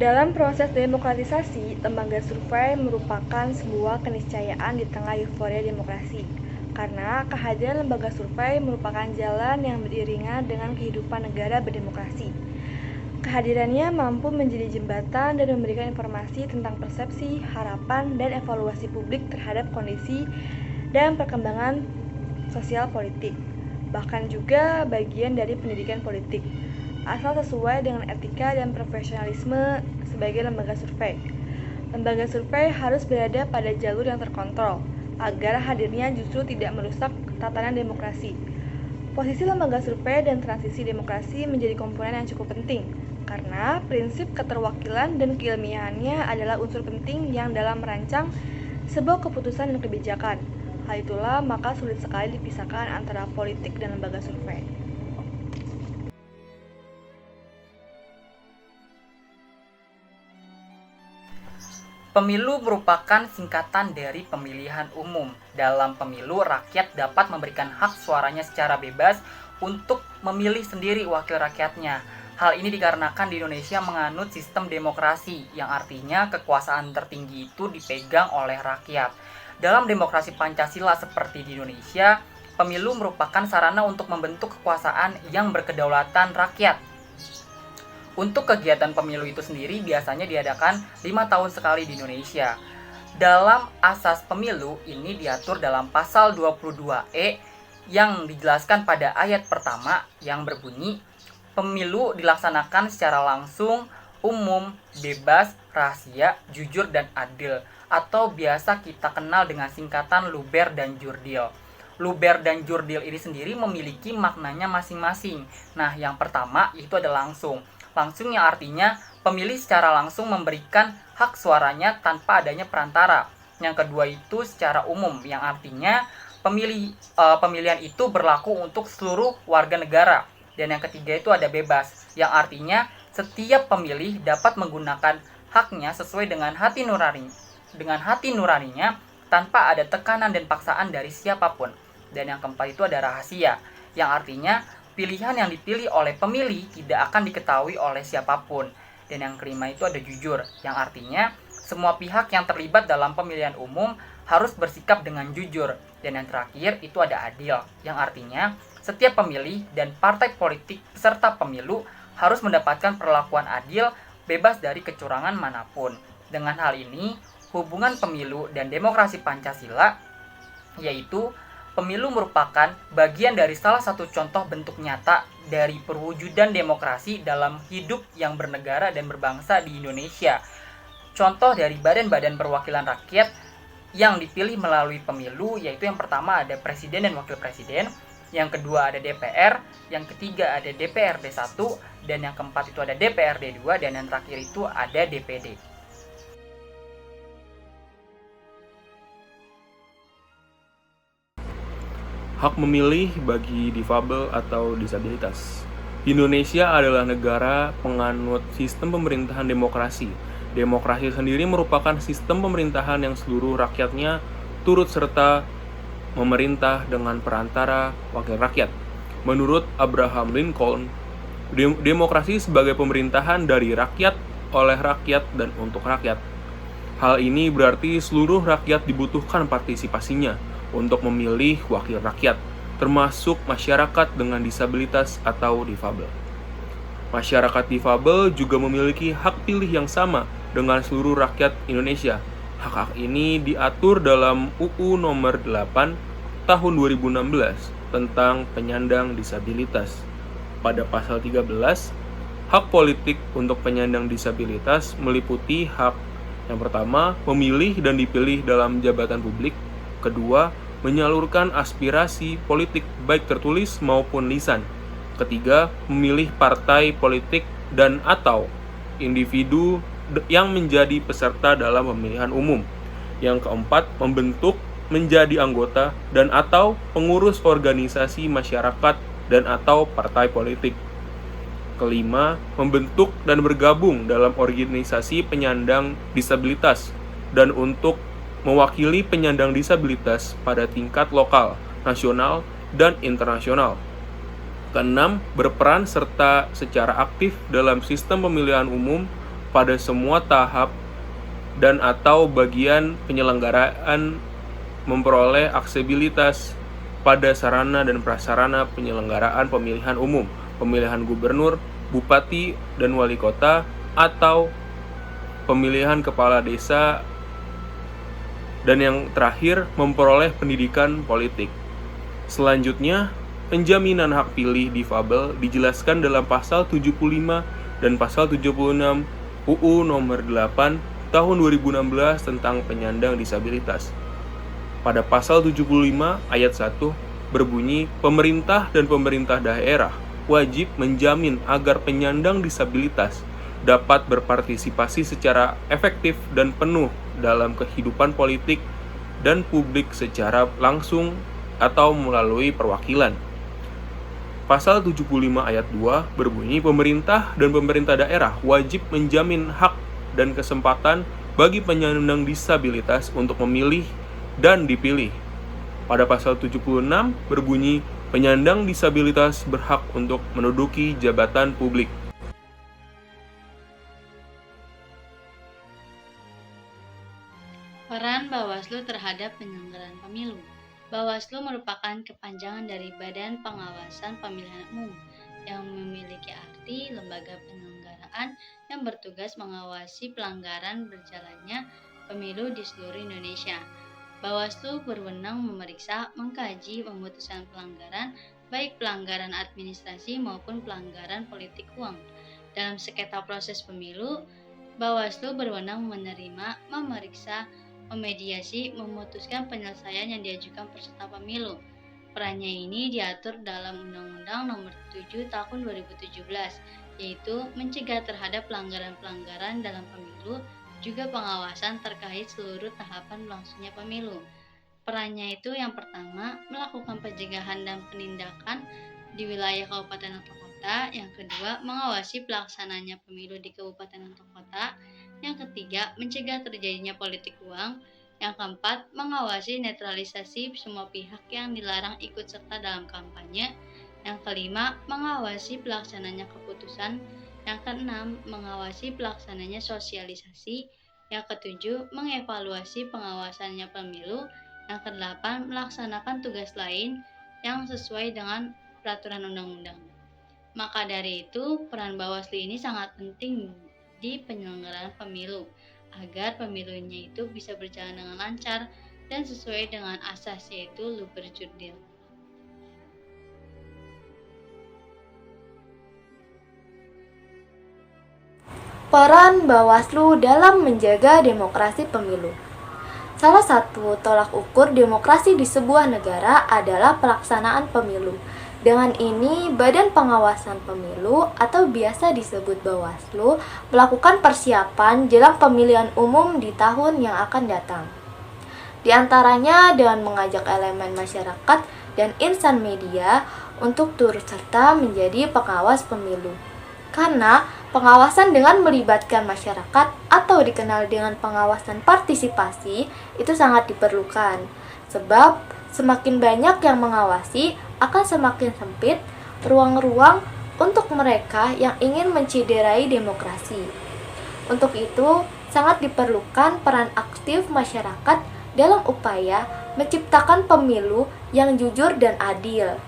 Dalam proses demokratisasi, lembaga survei merupakan sebuah keniscayaan di tengah euforia demokrasi. Karena kehadiran lembaga survei merupakan jalan yang beriringan dengan kehidupan negara berdemokrasi. Kehadirannya mampu menjadi jembatan dan memberikan informasi tentang persepsi, harapan, dan evaluasi publik terhadap kondisi dan perkembangan sosial politik. Bahkan juga bagian dari pendidikan politik, asal sesuai dengan etika dan profesionalisme sebagai lembaga survei. Lembaga survei harus berada pada jalur yang terkontrol, agar hadirnya justru tidak merusak tatanan demokrasi. Posisi lembaga survei dan transisi demokrasi menjadi komponen yang cukup penting, karena prinsip keterwakilan dan keilmiahannya adalah unsur penting yang dalam merancang sebuah keputusan dan kebijakan. Hal itulah maka sulit sekali dipisahkan antara politik dan lembaga survei. Pemilu merupakan singkatan dari pemilihan umum. Dalam pemilu, rakyat dapat memberikan hak suaranya secara bebas untuk memilih sendiri wakil rakyatnya. Hal ini dikarenakan di Indonesia menganut sistem demokrasi, yang artinya kekuasaan tertinggi itu dipegang oleh rakyat. Dalam demokrasi Pancasila seperti di Indonesia, pemilu merupakan sarana untuk membentuk kekuasaan yang berkedaulatan rakyat. Untuk kegiatan pemilu itu sendiri biasanya diadakan 5 tahun sekali di Indonesia. Dalam asas pemilu ini diatur dalam pasal 22E yang dijelaskan pada ayat pertama yang berbunyi, pemilu dilaksanakan secara langsung, umum, bebas, rahasia, jujur, dan adil, atau biasa kita kenal dengan singkatan Luber dan Jurdil. Luber dan Jurdil ini sendiri memiliki maknanya masing-masing. Nah, yang pertama itu ada langsung. Langsung yang artinya pemilih secara langsung memberikan hak suaranya tanpa adanya perantara. Yang kedua itu secara umum, yang artinya pemilihan itu berlaku untuk seluruh warga negara. Dan yang ketiga itu ada bebas, yang artinya setiap pemilih dapat menggunakan haknya sesuai dengan hati nuraninya tanpa ada tekanan dan paksaan dari siapapun. Dan yang keempat itu ada rahasia, yang artinya pilihan yang dipilih oleh pemilih tidak akan diketahui oleh siapapun. Dan yang kelima itu ada jujur, yang artinya semua pihak yang terlibat dalam pemilihan umum harus bersikap dengan jujur. Dan yang terakhir itu ada adil, yang artinya setiap pemilih dan partai politik peserta pemilu harus mendapatkan perlakuan adil, bebas dari kecurangan manapun. Dengan hal ini, hubungan pemilu dan demokrasi Pancasila, yaitu pemilu merupakan bagian dari salah satu contoh bentuk nyata dari perwujudan demokrasi dalam hidup yang bernegara dan berbangsa di Indonesia. Contoh dari badan-badan perwakilan rakyat yang dipilih melalui pemilu yaitu yang pertama ada presiden dan wakil presiden, yang kedua ada DPR, yang ketiga ada DPRD 1, dan yang keempat itu ada DPRD 2, dan yang terakhir itu ada DPD. Hak memilih bagi difabel atau disabilitas. Indonesia adalah negara penganut sistem pemerintahan demokrasi. Demokrasi sendiri merupakan sistem pemerintahan yang seluruh rakyatnya turut serta memerintah dengan perantara wakil rakyat. Menurut Abraham Lincoln, demokrasi sebagai pemerintahan dari rakyat, oleh rakyat, dan untuk rakyat. Hal ini berarti seluruh rakyat dibutuhkan partisipasinya untuk memilih wakil rakyat, termasuk masyarakat dengan disabilitas atau difabel. Masyarakat difabel juga memiliki hak pilih yang sama dengan seluruh rakyat Indonesia. Hak-hak ini diatur dalam UU Nomor 8 Tahun 2016 tentang penyandang disabilitas. Pada pasal 13, hak politik untuk penyandang disabilitas meliputi hak yang pertama, memilih dan dipilih dalam jabatan publik. Kedua, menyalurkan aspirasi politik baik tertulis maupun lisan. Ketiga, memilih partai politik dan atau individu yang menjadi peserta dalam pemilihan umum. Yang keempat, membentuk, menjadi anggota dan atau pengurus organisasi masyarakat dan atau partai politik. Kelima, membentuk dan bergabung dalam organisasi penyandang disabilitas dan untuk mewakili penyandang disabilitas pada tingkat lokal, nasional, dan internasional. Keenam, berperan serta secara aktif dalam sistem pemilihan umum pada semua tahap dan atau bagian penyelenggaraan memperoleh aksesibilitas pada sarana dan prasarana penyelenggaraan pemilihan umum, pemilihan gubernur, bupati, dan wali kota, atau pemilihan kepala desa, dan yang terakhir memperoleh pendidikan politik. Selanjutnya, penjaminan hak pilih difabel dijelaskan dalam pasal 75 dan pasal 76 UU nomor 8 tahun 2016 tentang penyandang disabilitas. Pada pasal 75 ayat 1 berbunyi, pemerintah dan pemerintah daerah wajib menjamin agar penyandang disabilitas dapat berpartisipasi secara efektif dan penuh dalam kehidupan politik dan publik secara langsung atau melalui perwakilan. Pasal 75 ayat 2 berbunyi, pemerintah dan pemerintah daerah wajib menjamin hak dan kesempatan bagi penyandang disabilitas untuk memilih dan dipilih. Pada pasal 76 berbunyi, penyandang disabilitas berhak untuk menduduki jabatan publik. Peran Bawaslu terhadap penyelenggaraan pemilu. Bawaslu merupakan kepanjangan dari Badan Pengawasan Pemilihan Umum yang memiliki arti lembaga penyelenggaraan yang bertugas mengawasi pelanggaran berjalannya pemilu di seluruh Indonesia. Bawaslu berwenang memeriksa, mengkaji, memutuskan pelanggaran, baik pelanggaran administrasi maupun pelanggaran politik uang. Dalam sengketa proses pemilu, Bawaslu berwenang menerima, memeriksa, memediasi, memutuskan penyelesaian yang diajukan peserta pemilu. Perannya ini diatur dalam Undang-Undang Nomor 7 Tahun 2017, yaitu mencegah terhadap pelanggaran-pelanggaran dalam pemilu, juga pengawasan terkait seluruh tahapan berlangsungnya pemilu. Perannya itu yang pertama, melakukan pencegahan dan penindakan di wilayah kabupaten atau kota. Yang kedua, mengawasi pelaksananya pemilu di kabupaten atau kota. Yang ketiga, mencegah terjadinya politik uang. Yang keempat, mengawasi netralisasi semua pihak yang dilarang ikut serta dalam kampanye. Yang kelima, mengawasi pelaksananya keputusan. Yang keenam, mengawasi pelaksananya sosialisasi. Yang ketujuh, mengevaluasi pengawasannya pemilu. Yang kedelapan, melaksanakan tugas lain yang sesuai dengan peraturan undang-undang. Maka dari itu, peran Bawaslu ini sangat penting di penyelenggaraan pemilu, agar pemilunya itu bisa berjalan dengan lancar dan sesuai dengan asas, yaitu luber jurdil. Peran Bawaslu dalam menjaga demokrasi pemilu. Salah satu tolak ukur demokrasi di sebuah negara adalah pelaksanaan pemilu. Dengan ini, Badan Pengawasan Pemilu atau biasa disebut Bawaslu melakukan persiapan jelang pemilihan umum di tahun yang akan datang. Di antaranya dengan mengajak elemen masyarakat dan insan media untuk turut serta menjadi pengawas pemilu. Karena pengawasan dengan melibatkan masyarakat atau dikenal dengan pengawasan partisipasi itu sangat diperlukan. Sebab semakin banyak yang mengawasi, akan semakin sempit ruang-ruang untuk mereka yang ingin menciderai demokrasi. Untuk itu, sangat diperlukan peran aktif masyarakat dalam upaya menciptakan pemilu yang jujur dan adil.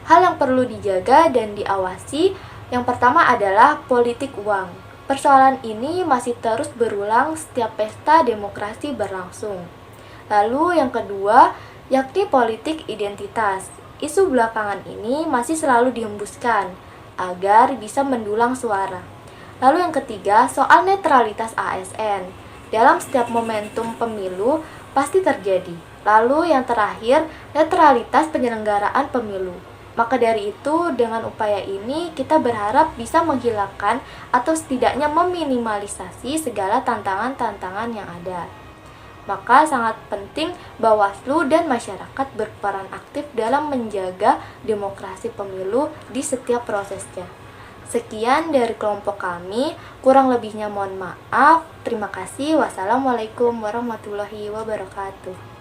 Hal yang perlu dijaga dan diawasi yang pertama adalah politik uang. Persoalan ini masih terus berulang setiap pesta demokrasi berlangsung. Lalu yang kedua, yakni politik identitas. Isu belakangan ini masih selalu dihembuskan agar bisa mendulang suara. Lalu yang ketiga, soal netralitas ASN. Dalam setiap momentum pemilu pasti terjadi. Lalu yang terakhir, netralitas penyelenggaraan pemilu. Maka dari itu, dengan upaya ini kita berharap bisa menghilangkan atau setidaknya meminimalisasi segala tantangan-tantangan yang ada. Maka sangat penting Bawaslu dan masyarakat berperan aktif dalam menjaga demokrasi pemilu di setiap prosesnya. Sekian dari kelompok kami, kurang lebihnya mohon maaf. Terima kasih. Wassalamualaikum warahmatullahi wabarakatuh.